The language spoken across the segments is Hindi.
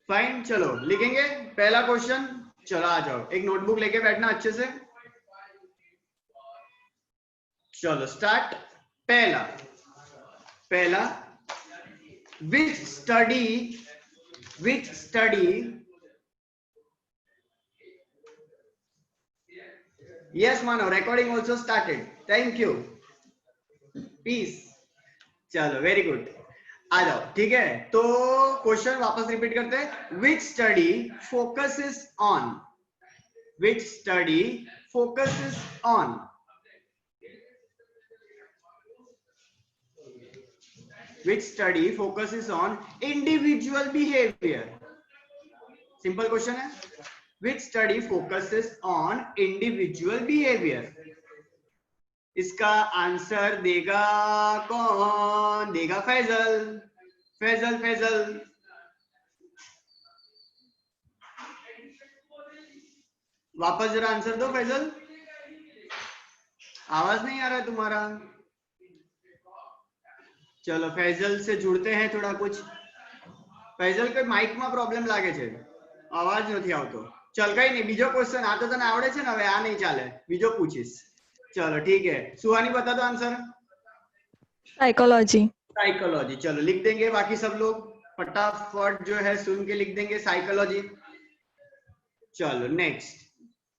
फाइन, चलो लिखेंगे पहला क्वेश्चन। चलो आ जाओ, एक नोटबुक लेके बैठना अच्छे से। चलो स्टार्ट। पहला पहला which study yes मानो, recording also started, thank you, peace। चलो वेरी गुड, आ जाओ। ठीक है, तो क्वेश्चन वापस रिपीट करते हैं। which study focuses on which study focuses on which study focuses on individual behavior। Simple question है, which study focuses on individual behavior। इसका आंसर देगा कौन? देगा फैजल। फैजल फैजल वापस जरा आंसर दो फैजल, आवाज नहीं आ रहा है तुम्हारा। चलो फैजल से जुड़ते हैं थोड़ा कुछ। फैजल के माइक में प्रॉब्लम लागे छे, आवाज नहीं आवतो। चल कई नहीं, बीजो क्वेश्चन आ तो तने आवड़े छे ने, હવે आ नहीं चाले, बीजो पूछीश। चलो ठीक है, सुहानी बता दो आंसर। साइकोलॉजी। साइकोलॉजी, चलो लिख देंगे बाकी सब लोग फटाफट जो है सुन के लिख देंगे साइकोलॉजी। चलो नेक्स्ट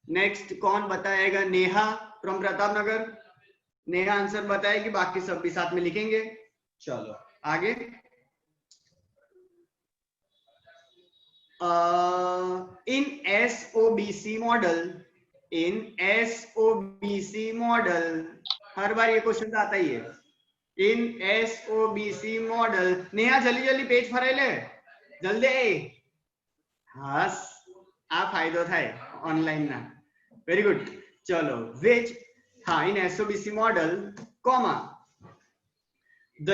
नेक्स्ट कौन बताएगा? नेहा फ्रॉम प्रताप नगर। नेहा आंसर बताएगी, बाकी सब भी साथ में लिखेंगे। चलो आगे। इन SOBC मॉडल हर बार ये क्वेश्चन आता ही है। इन SOBC मॉडल, नेहा जल्दी जल्दी पेज फराई ले जल्दी। हाँ आ फायदो थाय ऑनलाइन ना। Very good. चलो विच, हाँ in SOBC model comma the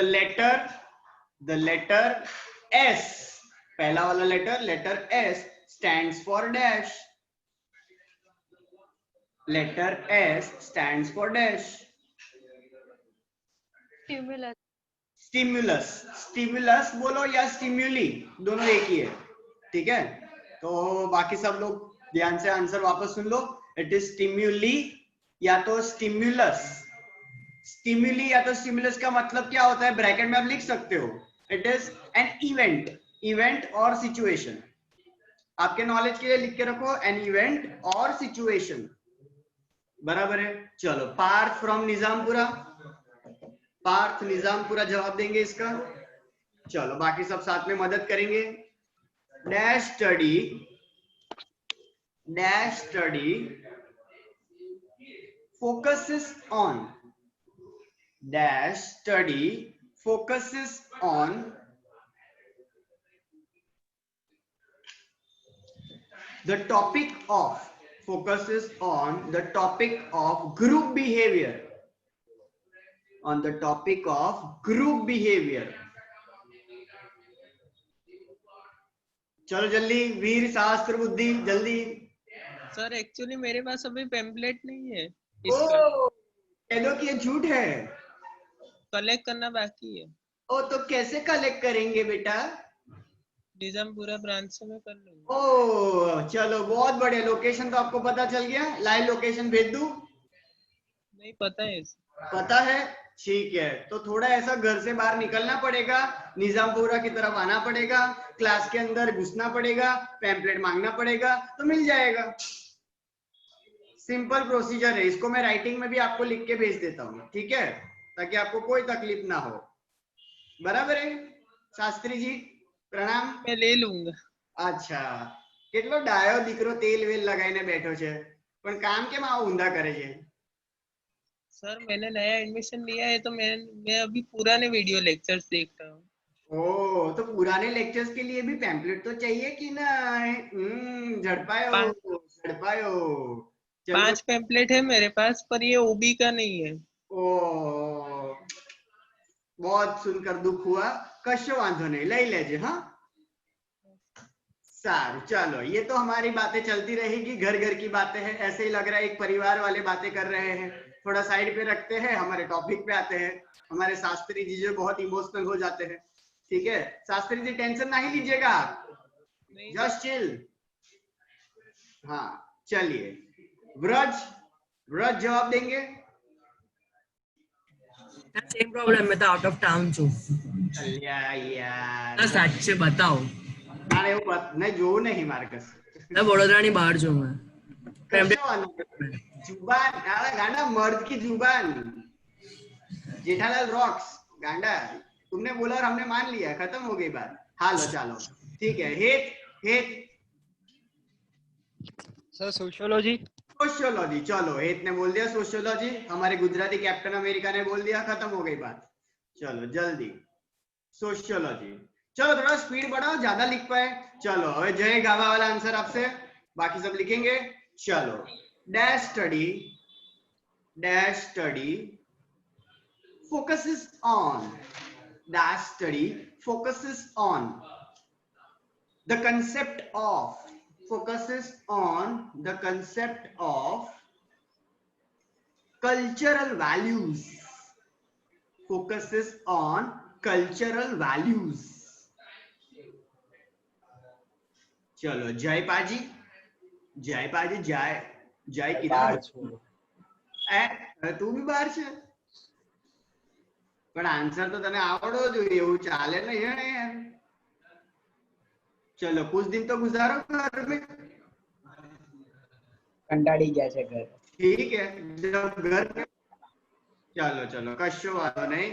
letter S, पहला वाला letter S stands for dash। Letter S stands for dash। Stimulus. Stimulus बोलो या स्टिम्युली, दोनों एक ही है। ठीक है, तो बाकी सब लोग ध्यान से आंसर वापस सुन लो। इट इज स्टिम्युली या तो स्टिम्युलस। स्टिम्युली या तो स्टिमुलस का मतलब क्या होता है, ब्रैकेट में आप लिख सकते हो। इट इज एन इवेंट और सिचुएशन। आपके नॉलेज के लिए लिख के रखो, एन इवेंट और सिचुएशन। बराबर है। चलो पार्थ फ्रॉम निजामपुरा, पार्थ निजामपुरा जवाब देंगे इसका। चलो बाकी सब साथ में मदद करेंगे। Dash study focuses on dash study focuses on the topic of group behavior, on the topic of group behavior। चलो जल्दी, वीर शास्त्र बुद्धि जल्दी। सर एक्चुअली मेरे पास अभी पेम्पलेट नहीं है इसका। कह दो कि ये झूठ है, कलेक्ट करना बाकी है। ओ तो कैसे कलेक्ट करेंगे बेटा? निजामपुरा ब्रांच से मैं कर लूंगा। ओ चलो बहुत बढ़िया, लोकेशन तो आपको पता चल गया। लाइव लोकेशन भेज दूं? नहीं पता है। पता है, ठीक है। तो थोड़ा ऐसा घर से बाहर निकलना पड़ेगा, निजामपुरा की तरफ आना पड़ेगा, क्लास के अंदर घुसना पड़ेगा, पैम्पलेट मांगना पड़ेगा, तो मिल जाएगा। सिंपल प्रोसीजर है। इसको मैं राइटिंग में भी आपको लिख के भेज देता हूँ, ठीक है, ताकि आपको कोई तकलीफ ना हो। बराबर है शास्त्री जी? प्रणाम। मैं ले लूंगा। अच्छा, કેટલો ડાયો દીકરો તેલ વેલ લગાઈને બેઠો છે, પણ કામ કેમ આવું ઊંધા કરે છે? सर मैंने नया एडमिशन लिया है, तो मैं अभी पुराने वीडियो लेक्चर्स देख रहा हूँ। ओ तो पुराने लेक्चर्स के लिए भी पैम्पलेट तो चाहिए कि ना? झड़पायो। 5 पैम्पलेट है मेरे पास, पर ये ओबी का नहीं है। ओ बहुत सुनकर दुख हुआ, कशो वांधो नहीं, लई लेजे। हाँ सारू, चलो ये तो हमारी बातें चलती रहेगी, घर घर की बातें हैं। ऐसे ही लग रहा है एक परिवार वाले बातें कर रहे हैं। थोड़ा साइड पे रखते हैं, हमारे टॉपिक पे आते हैं। हमारे शास्त्री जी जो बहुत इमोशनल हो जाते हैं। ठीक है शास्त्री जी, टेंशन नहीं लीजिएगा, नहीं जस्ट चिल। हाँ चलिए, व्रज, व्रज जवाब देंगे। सेम प्रॉब्लम, मैं तो आउट ऑफ टाउन છું યાર સાચે બતાવો આને એવું નહીં જોવું નહીં મારે કશું मैं વડોદરાની બહાર છું मैं કશો વાંધો નહીં. जुबान आला गांडा, मर्द की जुबान, जेठालाल रॉक्स गांडा, तुमने बोला और हमने मान लिया, खत्म हो गई बात। हालो चलो ठीक है। Hate, hate sir sociology. Sociology, चलो हेत ने बोल दिया सोशियोलॉजी, हमारे गुजराती कैप्टन अमेरिका ने बोल दिया, खत्म हो गई बात। चलो जल्दी सोशियोलॉजी। चलो थोड़ा स्पीड बढ़ाओ, ज्यादा लिख पाए। चलो હવે जय गावा वाला आंसर आपसे, बाकी सब लिखेंगे। चलो dash study, dash study focuses on, dash study focuses on the concept of, focuses on the concept of cultural values, focuses on cultural values। चलो जय पाजी, जय पाजी, जय जय किधर તું બી બહાર છે પણ આન્સર તો તને આવડવો જોઈએ, એવું ચાલે નહીં ને યાર। चलो कुछ दिन तो गुजारो घर में, कंटाड़ी गया છે घर। ठीक है जब घर में, चलो चलो कशो वाला नहीं।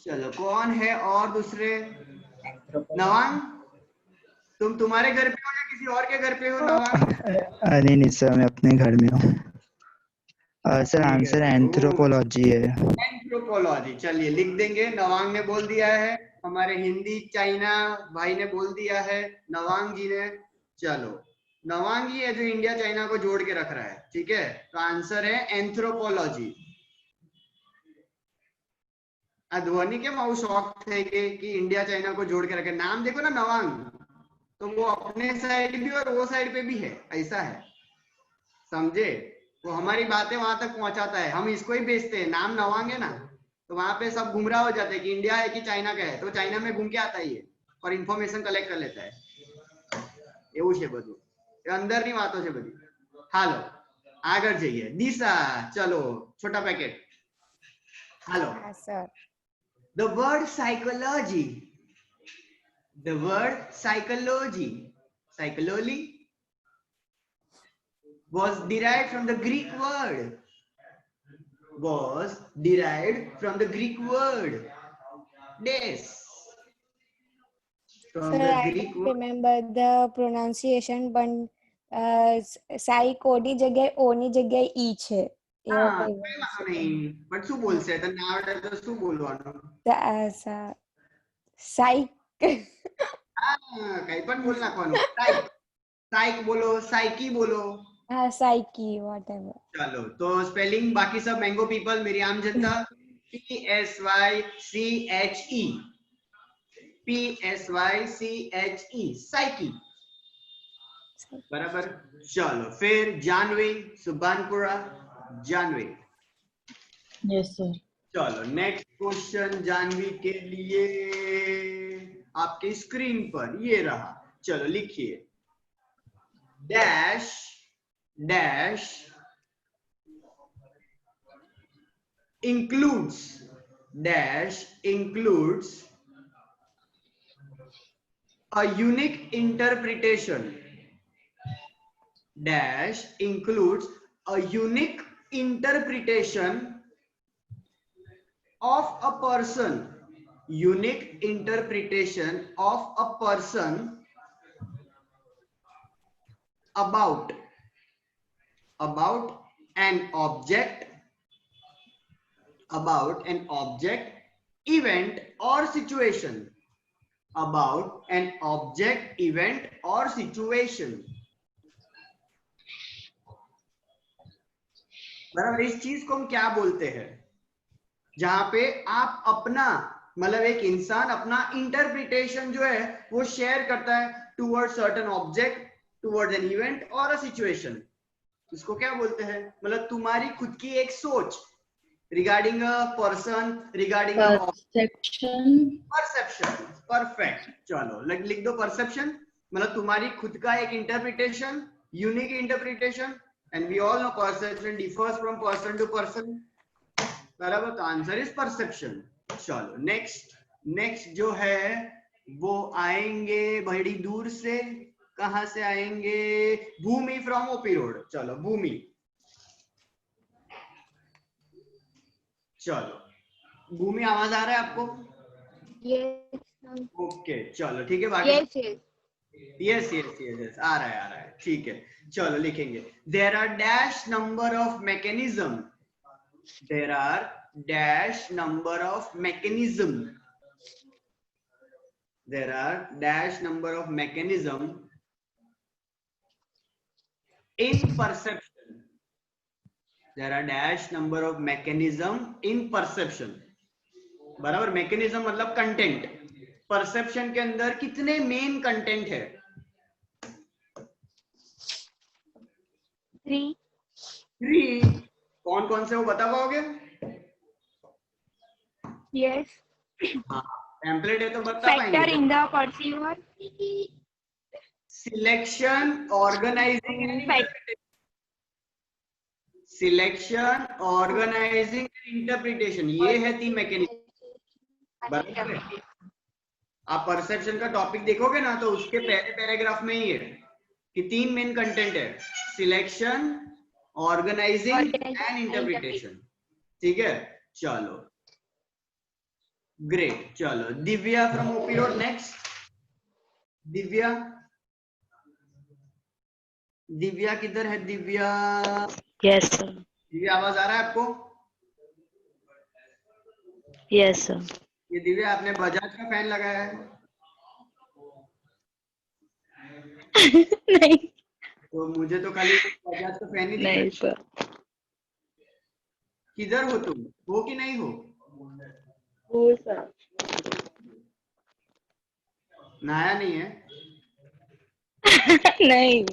चलो कौन है और दूसरे? नवांग, तुम तुम्हारे घर पे हो या किसी और के घर पे हो नवांग? अरे नहीं सर, मैं अपने घर में हूँ। सर आंसर एंथ्रोपोलॉजी है। एंथ्रोपोलॉजी, चलिए लिख देंगे। नवांग ने बोल दिया है, हमारे हिंदी चाइना भाई ने बोल दिया है, नवांग जी ने। चलो नवांग ही है जो इंडिया चाइना को जोड़ के रख रहा है, ठीक है। तो आंसर है एंथ्रोपोलॉजी। ध्वनि के माउ शौक थे कि इंडिया चाइना को जोड़ के रखे। नाम देखो ना नवांग, तो वो अपने साइड भी और वो साइड पे भी है, ऐसा है, समझे। वो हमारी बातें वहां तक पहुंचाता है, हम इसको ही बेचते हैं। नाम नवांग है ना, तो वहां पे सब गुमराह हो जाते हैं कि इंडिया है कि चाइना का है, तो चाइना में घूम के आता ही है और इन्फॉर्मेशन कलेक्ट कर लेता है। એવું છે બધું, એ અંદરની વાતો છે બધી। હાલો આગળ જઈએ। દિશા, ચલો छोटा packet. Hello sir. the word psychology, the word psychology, psychology was derived from the Greek word, was derived from the Greek word des, from Sir, the I Greek don't word। remember the pronunciation, but સાઈકોની જગ્યાએ ઓની જગ્યાએ ઈ છે એવો હા કઈ કઈ word વાંધો છે। નહીં, પણ શું બોલશે? તને ના આવડે તો શું બોલવાનું? સાઈક હા કઈ પણ બોલ નાખવાનું। સાઈક, સાઈક બોલો, સાइकी बोलो। हाँ साइकी whatever। चलो तो स्पेलिंग बाकी सब मैंगो पीपल, मेरी आम जनता, PSYCHE, PSYCHE, साइकी, बराबर। चलो फिर जानवी, सुभानपुरा, जानवी। Yes sir. चलो नेक्स्ट क्वेश्चन जानवी के लिए आपके स्क्रीन पर ये रहा। चलो लिखिए dash dash includes, dash includes a unique interpretation, dash includes a unique interpretation of a person, unique interpretation of a person about an object, about an object, event or situation, about an object, event or situation। बराबर। इस चीज को हम क्या बोलते हैं? जहां पे आप अपना मतलब एक इंसान अपना इंटरप्रिटेशन जो है वो शेयर करता है towards certain object, towards an event और अ सिचुएशन। इसको क्या बोलते हैं? मतलब तुम्हारी खुद की एक सोच, regarding a person, regarding a perception. Perception. Perfect, चलो लिख दो परसेप्शन, मतलब तुम्हारी खुद का एक interpretation, unique interpretation, and we all know perception differs from person to person, बराबर। तो आंसर इज परसेप्शन। चलो नेक्स्ट जो है वो आएंगे बड़ी दूर से, कहां से आएंगे? भूमि फ्रॉम ओपी रोड। चलो भूमि, चलो भूमि, आवाज आ रहा है आपको? ओके चलो ठीक है, बाकी यस आ रहा है, ठीक है। चलो लिखेंगे, there are dash number of mechanism, there are dash number of mechanism, there are dash number of mechanism in perception, there are dash number of mechanism in perception, बराबर। मैकेनिज्म मतलब कंटेंट, परसेप्शन के अंदर कितने मेन कंटेंट है? 3। कौन कौन से वो बता पाओगे? हाँ, टेम्पलेट है तो बता पाएंगे। Selection, organizing and interpretation, selection, organizing and interpretation, ये है 3 मैकेनिज्म, बराबर है। आप परसेप्शन का टॉपिक देखोगे ना तो उसके पहले पैराग्राफ में ही है कि 3 मेन कंटेंट है, सिलेक्शन, ऑर्गेनाइजिंग एंड इंटरप्रिटेशन, ठीक है। चलो ग्रेट, चलो Divya from OP road next. Divya, Divya किधर है? Divya, yes sir. दिव्या आवाज आ रहा है आपको? Yes sir. ये दिव्या, आपने बजाज का फैन लगाया है? नहीं तो मुझे तो खाली बजाज का फैन ही दिख रहा नहीं है। सर। किधर हो तुम, हो कि नहीं हो? हो सर। नहाया नहीं है? नहीं।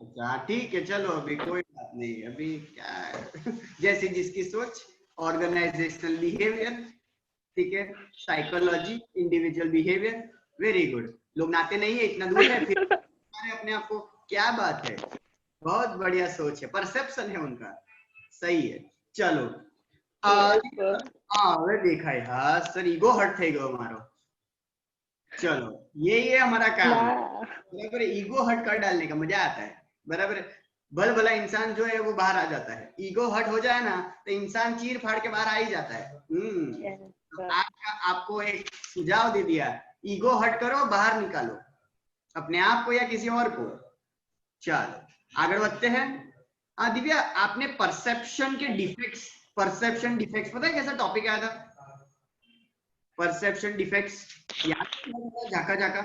अच्छा ठीक है, चलो अभी कोई बात नहीं, अभी क्या है जैसी जिसकी सोच। ऑर्गेनाइजेशनल बिहेवियर, ठीक है। Psychology, individual behaviour, very good. लोग नाते नहीं है, इतना दूर है फिर अपने आप को, क्या बात है, बहुत बढ़िया सोच है, परसेप्शन है उनका, सही है। चलो हाँ देखा है, हाँ सर ईगो हर्ट थे गो हमारो। चलो ये हमारा काम है, बराबर। ईगो हर्ट कर डालने का मजा आता है, बराबर। भल भला इंसान जो है वो बाहर आ जाता है, ईगो हर्ट हो जाए ना तो इंसान चीर फाड़ के बाहर आ ही जाता है। आपको एक सुझाव दे दिया, ईगो हर्ट करो, बाहर निकालो अपने आप को या किसी और को। चलो आगे बढ़ते हैं। दिव्या, आपने परसेप्शन के डिफेक्ट्स, परसेप्शन डिफेक्ट्स पता है कैसा टॉपिक आया था? परसेप्शन डिफेक्ट्स याद है? झाका झाका।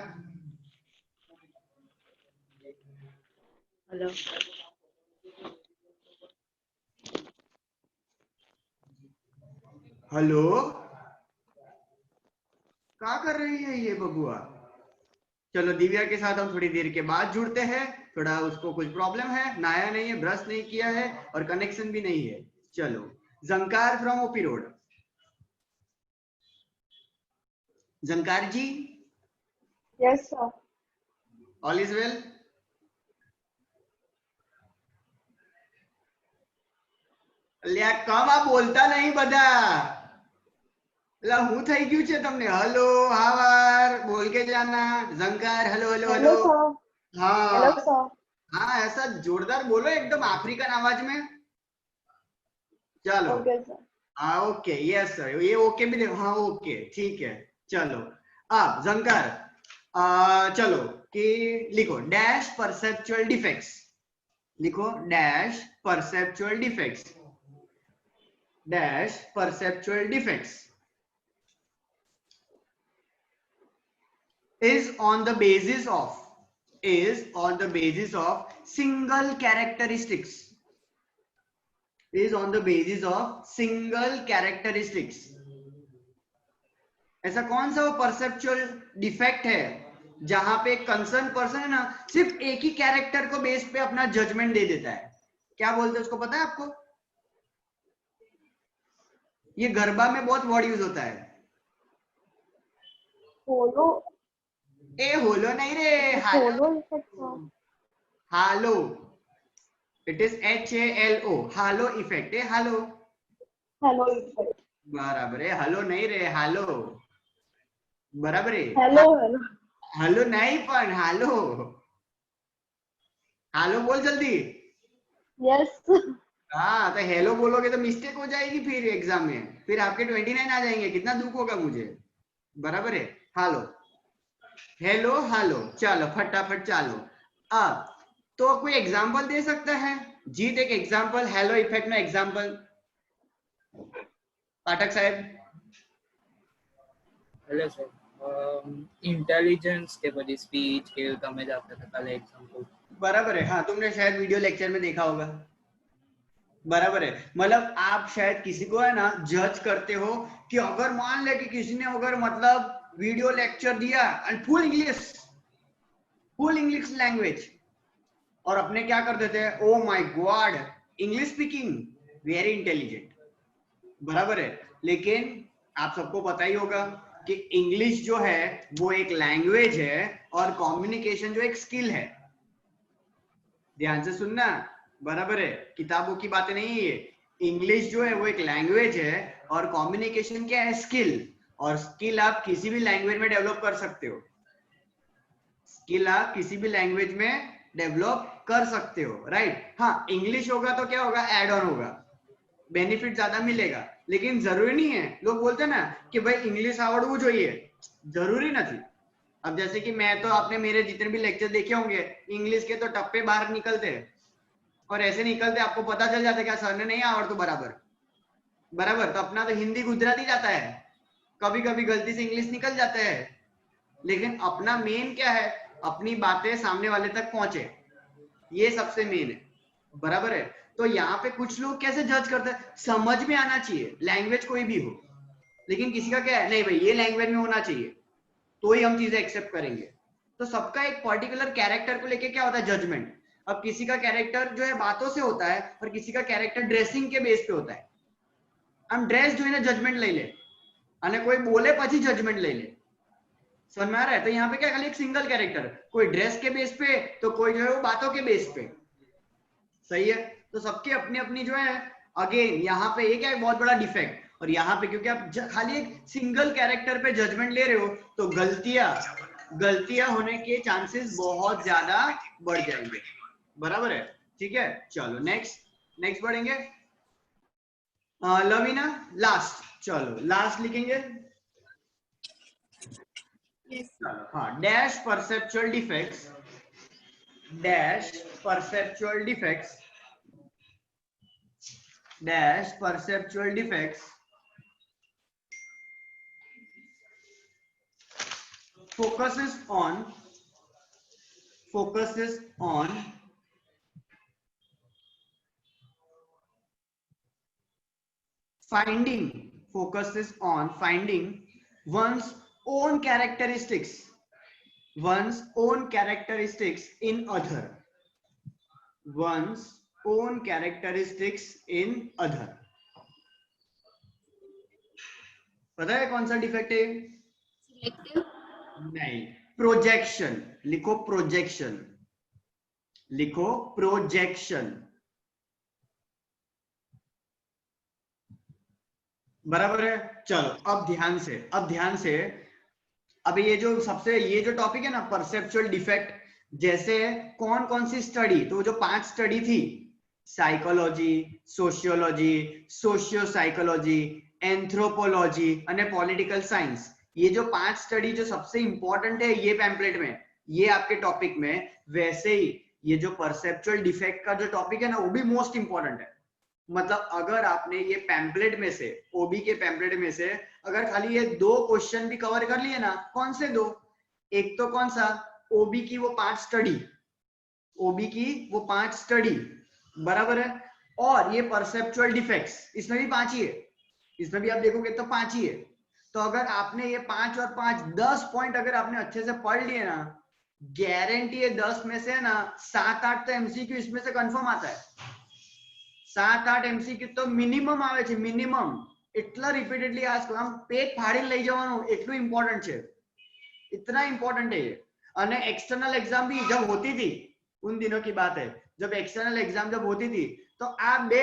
हेलो हेलो, क्या कर रही है ये बबुआ? चलो दिव्या के साथ हम थोड़ी देर के बाद जुड़ते हैं, थोड़ा उसको कुछ प्रॉब्लम है, नहाया नहीं है, ब्रश नहीं किया है और कनेक्शन भी नहीं है। चलो Jankar from OP road. Jankar ji, yes sir. All is well? અલ્યા કમ આ બોલતા નહીં બધા? એટલે હું થઈ ગયું છે તમને? હલો હાવાર બોલ के जाना। Jhankar hello hello hello. हाँ हाँ, ऐसा जोरदार बोलो एकदम अफ्रीकन आवाज में। चलो हाँ ओके, यस सर, ये ओके भी देखो, हाँ ओके ठीक है। चलो अब जंकार चलो कि लिखो डैश परसेप्चुअल डिफेक्ट्स, लिखो dash perceptual defects, dash perceptual defects is on the basis of single characteristics, is on the basis of single characteristics। ऐसा कौन सा वो परसेप्चुअल डिफेक्ट है जहां पे कंसर्न पर्सन है ना सिर्फ एक ही कैरेक्टर को बेस पे अपना जजमेंट दे देता है? क्या बोलते हैं उसको, पता है आपको? ये गरबा में बहुत वर्ड यूज होता है। होलो ए होलो नहीं रे, हालो। होलो effect halo, it is HALO, halo effect है, हालो। हेलो इफेक्ट बराबर है, हलो नहीं रे, हालो। बराबर है, हेलो हेलो हलो नहीं पण हालो। हालो बोल जल्दी। यस हाँ, तो हेलो बोलोगे तो मिस्टेक हो जाएगी फिर एग्जाम में, फिर आपके 29 आ जाएंगे, कितना दुख होगा मुझे। बराबर है, हालो, हेलो हालो। चलो फटाफट चालो। अब तो कोई एग्जांपल दे सकता है? जीत एक एग्जांपल हेलो इफेक्ट में, एग्जांपल पाठक साहब। हेलो सर, इंटेलिजेंस के बड़ी स्पीच के તમે જ આપતા હતા કાલે एग्जांपल। बराबर है, हाँ, तुमने शायद वीडियो लेक्चर में देखा होगा। बराबर है, मतलब आप शायद किसी को है ना जज करते हो कि अगर मान ले कि किसी ने अगर मतलब वीडियो लेक्चर दिया एंड फुल इंग्लिश लैंग्वेज, और अपने क्या कर देते हैं, oh my God English speaking, very intelligent. बराबर है, लेकिन आप सबको पता ही होगा कि इंग्लिश जो है वो एक लैंग्वेज है और कम्युनिकेशन जो एक स्किल है। ध्यान से सुनना, बराबर है, किताबों की बातें नहीं है ये। इंग्लिश जो है वो एक लैंग्वेज है और कम्युनिकेशन क्या है, स्किल। और स्किल आप किसी भी लैंग्वेज में डेवलप कर सकते हो। स्किल आप किसी भी लैंग्वेज में डेवलप कर सकते हो, राइट। हाँ, इंग्लिश होगा तो क्या होगा, एड ऑन होगा, बेनिफिट ज्यादा मिलेगा, लेकिन जरूरी नहीं है। लोग बोलते हैं ना कि भाई इंग्लिश आवड़વું જોઈએ, जरूरी नहीं। अब जैसे कि मैं तो, आपने मेरे जितने भी लेक्चर देखे होंगे, इंग्लिश के तो टप्पे बाहर निकलते हैं और ऐसे निकलते आपको पता चल जाता है कि सर ने नहीं आवड़તું बराबर। बराबर, तो अपना तो हिंदी गुजराती जाता है, कभी कभी गलती से इंग्लिश निकल जाता है, लेकिन अपना मेन क्या है, अपनी बातें सामने वाले तक पहुंचे, ये सबसे मेन है। बराबर है, तो यहाँ पे कुछ लोग कैसे जज करते हैं, समझ में आना चाहिए, लैंग्वेज कोई भी हो, लेकिन किसी का क्या है, नहीं भाई ये लैंग्वेज में होना चाहिए तो ही हम चीजें एक्सेप्ट करेंगे। तो सबका एक पर्टिकुलर कैरेक्टर को लेके क्या होता है, जजमेंट। अब किसी का कैरेक्टर जो है बातों से होता है और किसी का कैरेक्टर ड्रेसिंग के बेस पे होता है। हम ड्रेस जो है ना जजमेंट ले ले, અને कोई बोले પછી जजमेंट ले ले, समझ में आ रहा है। तो यहाँ पे क्या, खाली एक सिंगल कैरेक्टर, कोई ड्रेस के बेस पे तो कोई जो है वो बातों के बेस पे। सही है, तो सबकी अपनी अपनी जो है, अगेन यहाँ पे एक है बहुत बड़ा डिफेक्ट। और यहाँ पे क्योंकि आप खाली एक सिंगल कैरेक्टर पे जजमेंट ले रहे हो तो गलतियां होने के चांसेस बहुत ज्यादा बढ़ जाएंगे। बराबर है, ठीक है। चलो नेक्स्ट बढ़ेंगे। लवीना लास्ट, चलो लास्ट लिखेंगे। चलो हाँ, dash perceptual defects focuses on finding one's own characteristics in other, पता है कौन सा डिफेक्ट है? नहीं, प्रोजेक्शन लिखो, प्रोजेक्शन। बराबर है, चलो अब ध्यान से अभी ये जो टॉपिक है ना, परसेप्चुअल डिफेक्ट, जैसे कौन कौन सी स्टडी, तो जो 5 स्टडी थी, psychology, sociology, socio psychology, anthropology और पॉलिटिकल साइंस, ये जो 5 स्टडी जो सबसे इंपॉर्टेंट है ये पैम्पलेट में, ये आपके टॉपिक में, वैसे ही ये जो परसेप्चुअल डिफेक्ट का जो टॉपिक है ना, वो भी मोस्ट इंपॉर्टेंट है। मतलब अगर आपने ये पैम्पलेट में से, ओबी के पैम्पलेट में से अगर खाली ये 2 क्वेश्चन भी कवर कर लिए ना, कौन से 2, एक तो कौन सा, ओबी की वो 5 स्टडी, बराबर है, और ये परसेप्चुअल डिफेक्ट्स, इसमें भी 5 ही है, इसमें भी आप देखोगे तो 5 ही है। तो अगर आपने ये 5 और 5 10 पॉइंट अगर आपने अच्छे से पढ़ लिए ना, गारंटी है 10 में से ना 7-8 तो एमसीक्यू इसमें से कंफर्म आता है। 7-8 एमसीक्यू तो मिनिमम आवे छे, मिनिमम એટલા રિપીટેડલી આસ્ક કરો, આમ પેટ ફાડીને લઈ જવાનું, એટલું ઇમ્પોર્ટન્ટ છે, इतना इम्पोर्टेंट है ये। અને एक्सटर्नल एग्जाम भी जब होती थी, उन दिनों की बात है, जब एक्सटर्नल एग्जाम जब होती थी, तो आप बे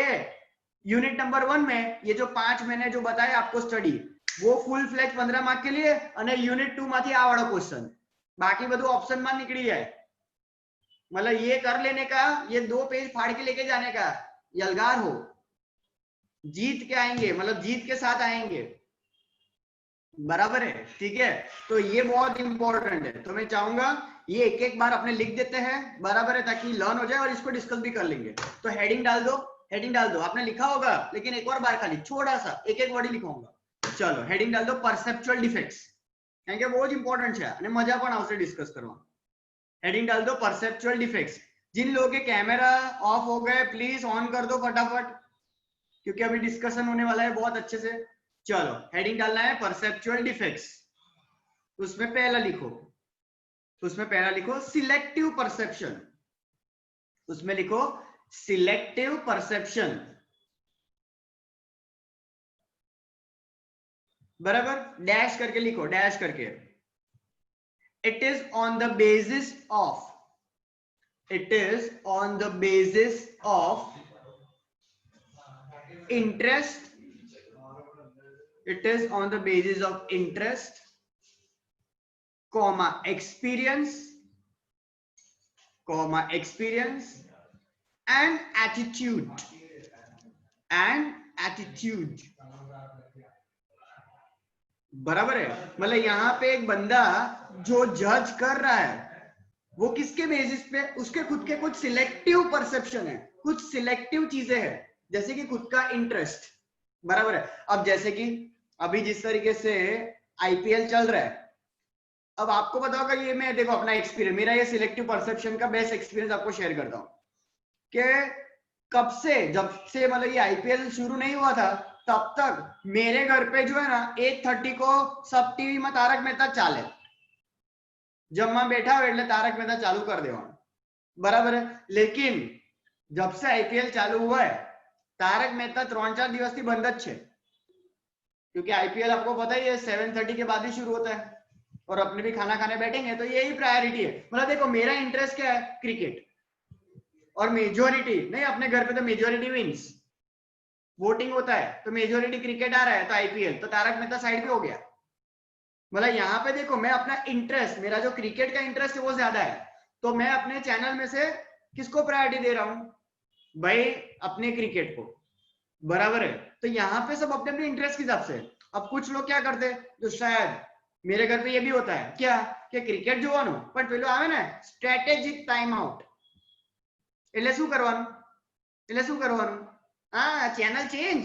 यूनिट नंबर 1 में ये जो 5 मैंने जो बताया आपको स्टडी, वो फुल फ्लेज 15 मार्क के लिए, અને यूनिट 2 માંથી આ વાળો क्वेश्चन, बाकी બધું ऑप्शन માં निकली जाए। मतलब ये कर लेने का, ये 2 पेज फाड़ के लेके जाने का, यलगार हो, जीत के आएंगे, मतलब जीत के साथ आएंगे, बराबर है, ठीक है। तो ये बहुत इंपॉर्टेंट है, तो मैं चाहूंगा ये एक एक बार अपने लिख देते हैं, बराबर है, ताकि लर्न हो जाए और इसको डिस्कस भी कर लेंगे। तो हेडिंग डाल दो, हेडिंग डाल दो, आपने लिखा होगा लेकिन एक और बार खाली छोटा सा एक एक वर्ड ही लिखाऊंगा। चलो हेडिंग डाल दो, परसेप्चुअल डिफेक्ट्स, કારણ કે બહુ જ ઇમ્પોર્ટન્ટ છે અને મજા પણ આવશે ડિસ્કસ કરવા। हेडिंग डाल दो, परसेप्चुअल डिफेक्ट्स। जिन लोगों के कैमरा ऑफ हो गए प्लीज ऑन कर दो फटाफट, क्योंकि अभी डिस्कशन होने वाला है बहुत अच्छे से। चलो हेडिंग डालना है परसेप्चुअल डिफेक्ट्स, उसमें पहला लिखो, उसमें पहला लिखो सिलेक्टिव परसेप्शन, उसमें लिखो सिलेक्टिव परसेप्शन, बराबर, डैश करके लिखो, डैश करके। It is on the basis of, it is on the basis of interest, it is on the basis of interest, comma experience, comma experience and attitude, and attitude, बराबर है। मतलब यहाँ पे एक बंदा जो जज कर रहा है वो किसके बेसिस पे, उसके खुद के कुछ सिलेक्टिव परसेप्शन है, कुछ सिलेक्टिव चीजें हैं, जैसे कि खुद का इंटरेस्ट, बराबर है। अब जैसे कि अभी जिस तरीके से आईपीएल चल रहा है, अब आपको पता होगा, ये मैं देखो अपना एक्सपीरियंस, मेरा ये सिलेक्टिव परसेप्शन का बेस्ट एक्सपीरियंस आपको शेयर करता हूँ कि कब से, जब से मतलब ये आईपीएल शुरू नहीं हुआ था तब तक मेरे घर पे जो है ना 8:30 को सब टीवी में तारक मेहता चाले, जब बैठा हो એટલે तारक मेहता चालू कर देवानो, बराबर है। लेकिन जब से आईपीएल चालू हुआ है तारक मेहता 3-4 दिवस थी बंद ज छे, क्योंकि आईपीएल आपको पता ही है 7:30 के बाद ही शुरू होता है, और अपने भी खाना खाने बैठेंगे तो यही प्रायोरिटी है। मतलब देखो मेरा इंटरेस्ट क्या है, क्रिकेट, और मेजोरिटी नहीं, अपने घर पे तो मेजोरिटी विंस, वोटिंग होता है तो मेजोरिटी क्रिकेट आ रहा है तो आईपीएल, तो तारक मेहता साइड पे हो गया। मतलब यहाँ पे देखो मैं अपना इंटरेस्ट, मेरा जो क्रिकेट का इंटरेस्ट है वो ज्यादा है, तो मैं अपने चैनल में से किसको प्रायोरिटी दे रहा हूँ भाई, अपने क्रिकेट को, बराबर है। तो यहाँ पे सब अपने अपने इंटरेस्ट के हिसाब से। अब कुछ लोग क्या करते हैं, जो शायद मेरे घर पे ये भी होता है क्या कि क्रिकेट જોવાનું પણ પેલું આવે ને સ્ટ્રેટેજિક ટાઈમ આઉટ, એટલે શું કરવાનું, એટલે શું કરવાનું, હા ચેનલ ચેન્જ,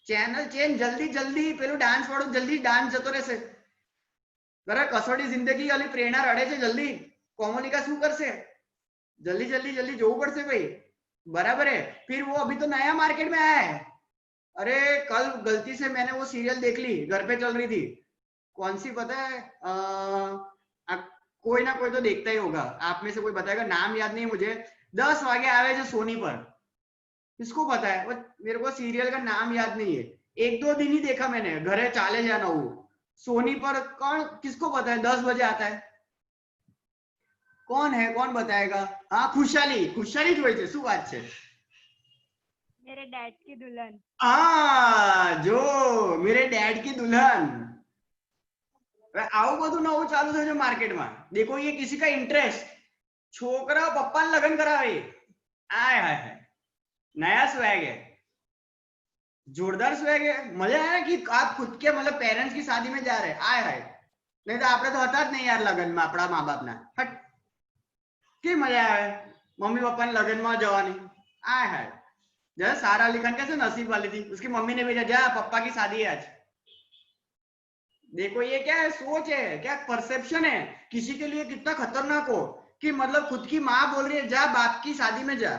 ચેનલ ચેન્જ, જલ્દી જલ્દી પેલું ડાન્સ વાળું જલ્દી ડાન્સ જતો રહેશે, બરાબર। કસોટી જિંદગી અલી પ્રેરણા રડે છે, જલ્દી કોમોલિકા શું કરશે, जल्दी जल्दी जल्दी જોવું પડશે ભાઈ, बराबर है। फिर वो अभी तो नया मार्केट में आया है, अरे कल गलती से मैंने वो सीरियल देख ली, घर पे चल रही थी, कौन सी पता है, कोई ना कोई तो देखता ही होगा, आप में से कोई बताएगा, नाम याद नहीं मुझे, 10 वागे आवे जो सोनी पर, किसको पता है, वो मेरे को सीरियल का नाम याद नहीं है, 1-2 दिन ही देखा मैंने, घरे चाले जाना वो सोनी पर, कौन किसको पता है 10 बजे आता है, कौन है, कौन बताएगा। हाँ खुशहाली, खुशहाली જ હોય છે, શું વાત છે, मेरे डैड की दुल्हन, हाँ जो मेरे डैड की दुल्हन, આવું બધું નવું ચાલુ થયું છે માર્કેટમાં। देखो ये किसी का इंटरेस्ट, છોકરા પપ્પાને લગ્ન કરાવે, आय हाय हाय, नया स्वैग है, जोरदार स्वैग है, मजा आया कि आप खुद के मतलब पेरेंट्स की शादी में जा रहे हैं, आय हाय, नहीं तो આપણે તો હતા જ નહીં યાર લગ્નમાં આપણા મા બાપના, હટ કે મજા આવે મમ્મી પપ્પાને લગ્નમાં જવાની, आय हाय। जरा सारा अली खान कैसे नसीब वाली थी, उसकी मम्मी ने भेजा जा पप्पा की शादी है आज। देखो ये क्या है, सोच है, क्या परसेप्शन है, किसी के लिए कितना खतरनाक हो कि मतलब खुद की माँ बोल रही है जा बाप की शादी में जा,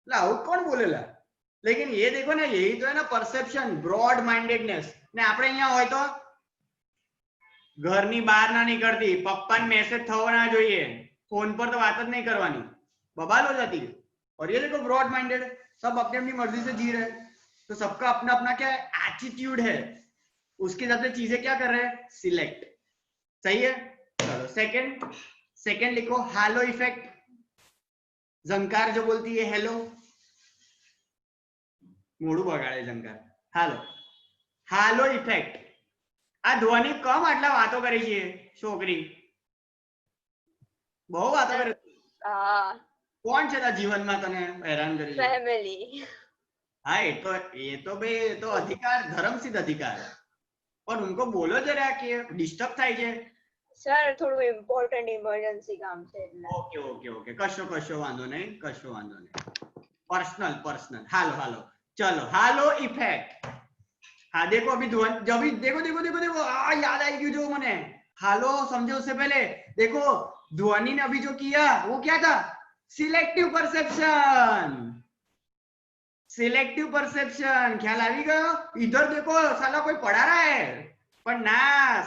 लाओ कौन बोलेला। लेकिन ये देखो ना, यही तो है ना परसेप्शन, ब्रॉड माइंडेडनेस। ने આપણે અહીંયા હોય તો ઘરની બહાર ના નીકળતી, પપ્પાને મેસેજ થવો ના જોઈએ, फोन पर तो बात नहीं करवानी, बवाल हो जाती है। और ये देखो ब्रॉड माइंडेड, सब अपनी अपनी मर्जी से जी रहे हैं। तो सबका अपना अपना क्या है एटीट्यूड है, उसके हिसाब से चीजें क्या कर रहे हैं सिलेक्ट। सही है। चलो सेकंड लिखो हैलो इफेक्ट। झंकार जो बोलती है हेलो, મોડું બગાડે ઝંકાર। હાલો ઇફેક્ટ। આ ધ્વનિ કમ આટલા વાતો કરી છે છોકરી, બહુ વાતો કરે। કોણ છે તારા જીવનમાં તને હેરાન કરી? ફેમિલી। हाँ ये तो भाई ये तो अधिकार धर्मसिद्ध अधिकार है, पर उनको बोलो जरा कि डिस्टर्ब થાય છે। સર થોડું ઇમ્પોર્ટન્ટ ઇમરજન્સી કામ છે એટલે। ઓકે ઓકે ઓકે કશો વાંધો નહીં। पर्सनल हालो चलो हालो इफेक्ट। हाँ देखो अभी देखो याद आई क्यों जो मैंने हालो समझे। उससे पहले देखो ध्वनि ने अभी जो किया वो क्या था सिलेक्टिव परसेप्शन। ख्याल आ गयो? इधर देखो साला कोई पढ़ा रहा है पर ना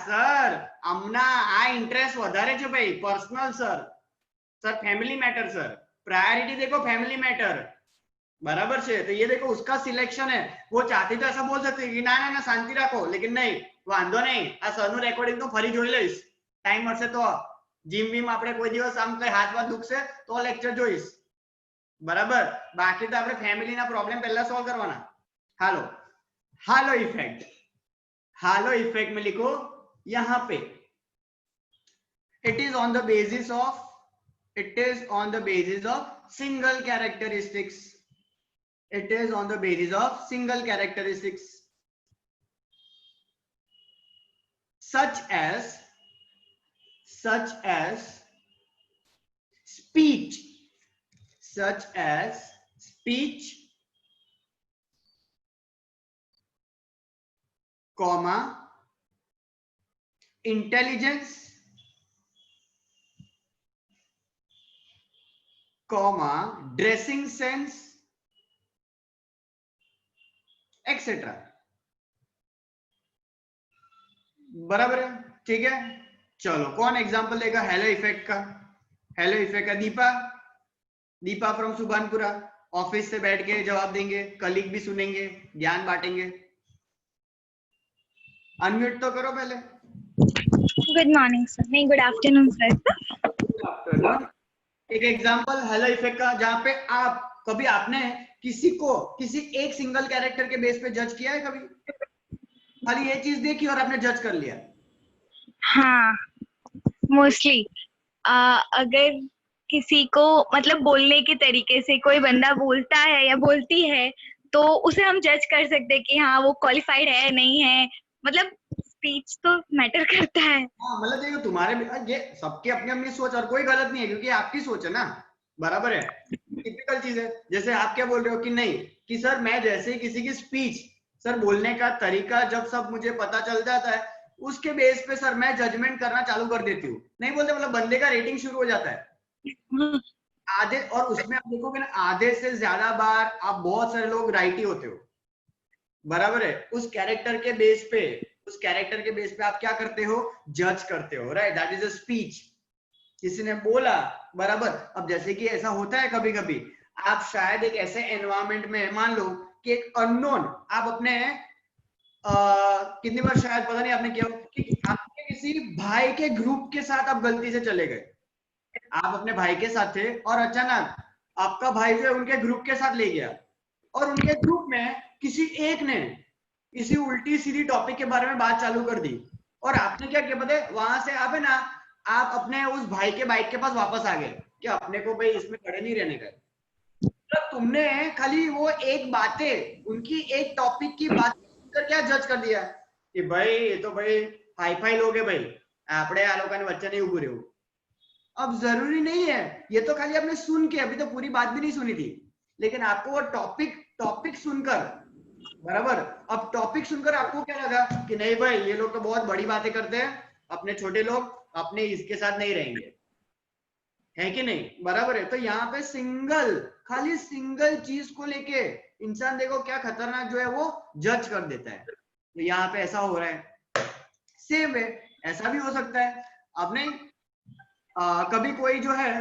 सर अमना आ इंटरेस्ट વધારે છે ભાई personal sir family matter sir priority देखो फैमिली मैटर बराबर से। तो ये देखो उसका सिलेक्शन है, वो चाहती तो ऐसा बोल सकती कि ना ना ना शांति रखो, लेकिन नहीं वांधो नहीं आ सरનું રેકોર્ડિંગ તો ફરી જોઈ લઈશ ટાઈમ મળશે તો। જીમ વીમ આપણે કોઈ દિવસ આમ કઈ હાથ વાત દુખશે તો લેક્ચર જોઈશ બરાબર, બાકી તો આપણે ફેમિલીના પ્રોબ્લેમ પહેલા સોલ્વ કરવાના। हालो इफेक्ट में लिखो यहाँ पे it is on the basis of single characteristics. It is on the basis of single characteristics such as speech, comma intelligence, comma dressing sense, etcetera. बराबर है, ठीक है। चलो कौन एग्जांपल देगा हेलो इफेक्ट का? दीपा फ्रॉम सुभानपुरा। ऑफिस से बैठ के जवाब देंगे, कलीग भी सुनेंगे, ज्ञान बांटेंगे। अनम्यूट तो करो पहले। गुड मॉर्निंग सर, नहीं गुड आफ्टरनून सर। एक एग्जांपल हेलो इफेक्ट का जहां पे आप कभी आपने किसी एक सिंगल कैरेक्टर के बेस पे जज किया है कभी? खाली ये चीज देखी और आपने जज कर लिया? हाँ मोस्टली अगर किसी को मतलब बोलने के तरीके से कोई बंदा बोलता है या बोलती है तो उसे हम जज कर सकते हैं कि हाँ वो क्वालिफाइड है नहीं है, मतलब स्पीच तो मैटर करता है। हाँ मतलब देखो तुम्हारे ये सबकी अपनी अपनी सोच और कोई गलत नहीं है क्योंकि आपकी सोच है ना, बराबर है। टिपिकल चीज है, जैसे आप क्या बोल रहे हो कि नहीं कि सर मैं जैसे ही किसी की स्पीच सर बोलने का तरीका जब सब मुझे पता चल जाता है उसके बेस पे सर मैं जजमेंट करना चालू कर देती हूँ। नहीं बोलते मतलब बंदे का रेटिंग शुरू हो जाता है आधे, और उसमें आप देखोगे ना आधे से ज्यादा बार आप बहुत सारे लोग राइट ही होते हो, बराबर है। उस कैरेक्टर के बेस पे आप क्या करते हो जज करते हो, right. That is a speech, किसी ने बोला, बराबर। अब जैसे कि ऐसा होता है कभी कभी आप शायद एक ऐसे एनवायरमेंट में मान लो कि एक अननोन आप अपने कितनी बार शायद पता नहीं आपने किया कि आपके किसी भाई के ग्रुप के साथ आप गलती से चले गए, आप अपने भाई के साथ थे और अचानक आपका भाई जो है उनके ग्रुप के साथ ले गया और उनके ग्रुप में किसी एक ने इसी उल्टी सीधी टॉपिक के बारे में बात चालू कर दी और आपने क्या किया पता है, वहां से आप है ना आप अपने उस भाई के बाइक के पास वापस आ गए कि अपने को भाई इसमें खड़े नहीं रहने का। तो तुमने खाली वो एक बातें उनकी एक टॉपिक की बात कर क्या जज कर दिया कि भाई ये तो भाई हाई फाई लोग है भाई, आपड़े आ लोगों ने बच्चा नहीं उभरे हो। अब जरूरी नहीं है, ये तो खाली आपने सुन के, अभी तो पूरी बात भी नहीं सुनी थी, लेकिन आपको वो टॉपिक सुनकर, बराबर, अब टॉपिक सुनकर आपको क्या लगा कि नहीं भाई ये लोग तो बहुत बड़ी बातें करते हैं, अपने छोटे लोग अपने इसके साथ नहीं रहेंगे, है कि नहीं, बराबर है। तो यहाँ पे खाली सिंगल चीज को लेके इंसान देखो क्या खतरनाक जो है वो जज कर देता है। तो यहाँ पे ऐसा हो रहा है। सेम है, ऐसा भी हो सकता है आपने कभी कोई जो है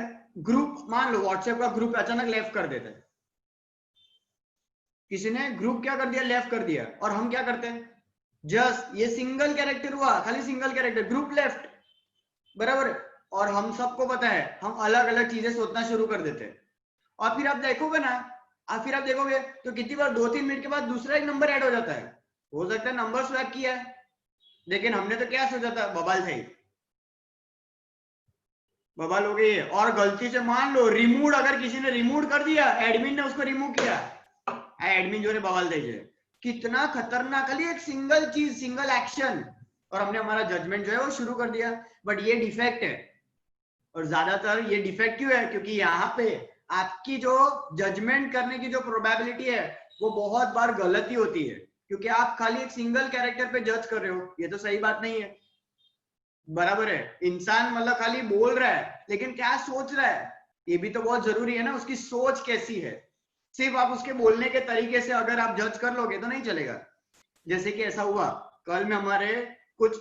ग्रुप मान लो व्हाट्सएप का ग्रुप अचानक लेफ्ट कर देता है, किसी ने ग्रुप क्या कर दिया, लेफ्ट कर दिया, और हम क्या करते हैं, जस्ट ये सिंगल कैरेक्टर हुआ, खाली सिंगल कैरेक्टर, ग्रुप लेफ्ट, बराबर। और हम सबको पता है हम अलग अलग चीजें सोचना शुरू कर देते हैं। और फिर आप देखोगे ना, फिर आप देखोगे तो कितनी बार 2-3 मिनट के बाद दूसरा एक नंबर ऐड हो जाता है। हो सकता है नंबर स्वैप किया है, लेकिन हमने तो क्या सोचा था, बवाल था, बवाल हो गई है। और गलती से मान लो रिमूव, अगर किसी ने रिमूव कर दिया, एडमिन ने उसको रिमूव किया, एडमिन जो है बवाल दीजिए, कितना खतरनाक, खाली एक सिंगल चीज, सिंगल एक्शन, और हमने हमारा जजमेंट जो है वो शुरू कर दिया। बट ये डिफेक्ट है, और ज्यादातर ये डिफेक्ट क्यों है, क्योंकि यहाँ पे आपकी जो जजमेंट करने की जो प्रोबेबिलिटी है वो बहुत बार गलती होती है, क्योंकि आप खाली एक सिंगल कैरेक्टर पे जज कर रहे हो। ये तो सही बात नहीं है, बराबर है। इंसान मतलब खाली बोल रहा है, लेकिन क्या सोच रहा है ये भी तो बहुत जरूरी है ना, उसकी सोच कैसी है। सिर्फ आप उसके बोलने के तरीके से अगर आप जज कर लोगे तो नहीं चलेगा। जैसे कि ऐसा हुआ, कल में हमारे कुछ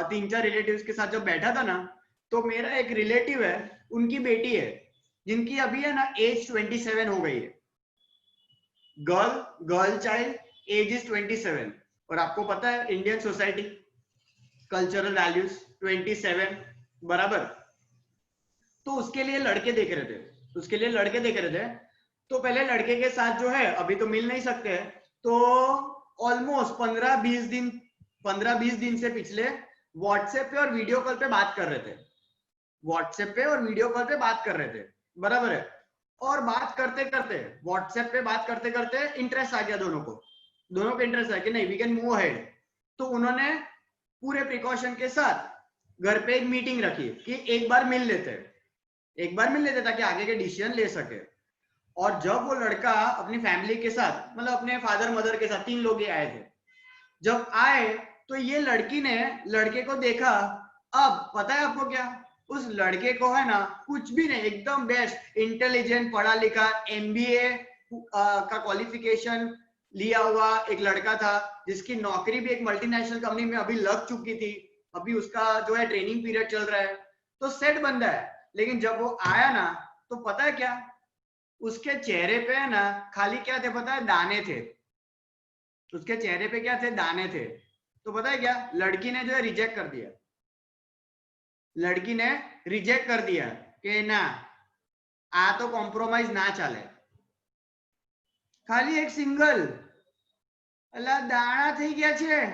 3-4 रिलेटिव्स के साथ जब बैठा था ना, तो मेरा एक रिलेटिव है, उनकी बेटी है जिनकी अभी है ना एज 27 हो गई है, गर्ल चाइल्ड, एज इज 27। और आपको पता है इंडियन सोसाइटी कल्चरल वैल्यूज 27, बराबर। तो उसके लिए लड़के देख रहे थे, तो पहले लड़के के साथ जो है, अभी तो मिल नहीं सकते हैं, तो ऑलमोस्ट 15-20 दिन से पिछले व्हाट्सएप पे और वीडियो कॉल पे बात कर रहे थे, बराबर है। और बात करते करते, व्हाट्सएप पे बात करते करते इंटरेस्ट आ गया, दोनों को इंटरेस्ट आया कि नहीं वी कैन मूव अहेड। तो उन्होंने पूरे प्रिकॉशन के साथ घर पे एक मीटिंग रखी कि एक बार मिल लेते ताकि आगे के डिसीजन ले सके। और जब वो लड़का अपनी फैमिली के साथ, मतलब अपने फादर मदर के साथ, 3 लोग ही आए थे, जब आए तो ये लड़की ने लड़के को देखा। अब पता है आपको क्या, उस लड़के को है ना कुछ भी नहीं, एकदम बेस्ट, इंटेलिजेंट, पढ़ा लिखा, MBA का क्वालिफिकेशन लिया हुआ एक लड़का था, जिसकी नौकरी भी एक मल्टीनेशनल कंपनी में अभी लग चुकी थी, अभी उसका जो है ट्रेनिंग पीरियड चल रहा है, तो सेट बंदा है। लेकिन जब वो आया ना, तो पता है क्या, उसके चेहरे पे है ना खाली क्या थे पता है, दाने थे। उसके चेहरे पे क्या थे, दाने थे। तो पता है क्या, लड़की ने जो है रिजेक्ट कर दिया कि ना आ तो कॉम्प्रोमाइज ना चले, खाली एक सिंगल अल्लाह दाना थी गया छे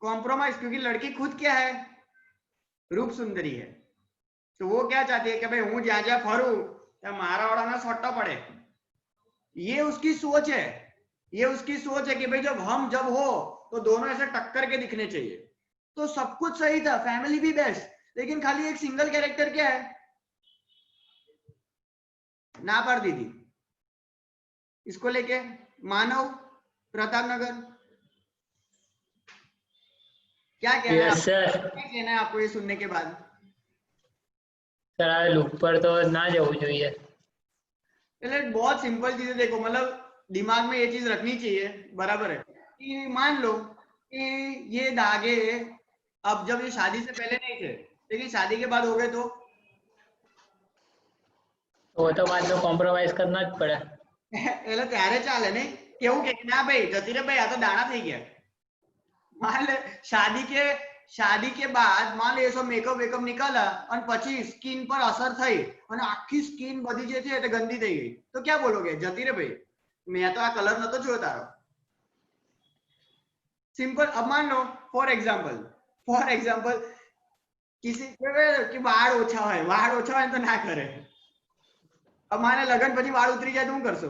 कॉम्प्रोमाइज। क्योंकि लड़की खुद क्या है, रूप सुंदरी है, तो वो क्या चाहती है कि भाई हूँ ज्યાં જ્યાં ફરું ત્યાં મારા વાળાને સોટો પડે। ये उसकी सोच है कि भाई जब हो तो दोनों ऐसे टक्कर के दिखने चाहिए। तो सब कुछ सही था, फैमिली भी बेस्ट, लेकिन खाली एक सिंगल कैरेक्टर क्या है, ना पार दी थी। इसको लेके मानव, प्रताप नगर, क्या कहना है, क्या कहना है आपको ये सुनने के बाद? सर आ लुक पर तो ना जવું જોઈએ। पहले बहुत सिंपल चीजें देखो, मतलब दिमाग में ये चीज रखनी चाहिए, बराबर है, कि मान लो कि ये धागे अब जब ये शादी से पहले नहीं थे, लेकिन शादी के बाद हो गए, तो वो तो बाद में कॉम्प्रोमाइज करना જ પડે। એટલે ત્યારે ચાલે નહીં કેવું કે ના ભાઈ જતી રે ભાઈ, આ તો દાણા થઈ ગયા। मान ले शादी के बाद मान ले सब मेकअप निकाला और પછી स्किन पर असर થઈ અને આખી स्किन બધી જે છે તે ગંદી થઈ ગઈ, तो क्या बोलोगे, जती रे भाई मैं तो आ कलर नतो જોયો તારો। सिंपल। अब मान लो फॉर एग्जांपल किसी के वाળ ઓછા હોય तो ना करे। अब माने लगन પછી वाળ उतरी जाए तो શું કરશો?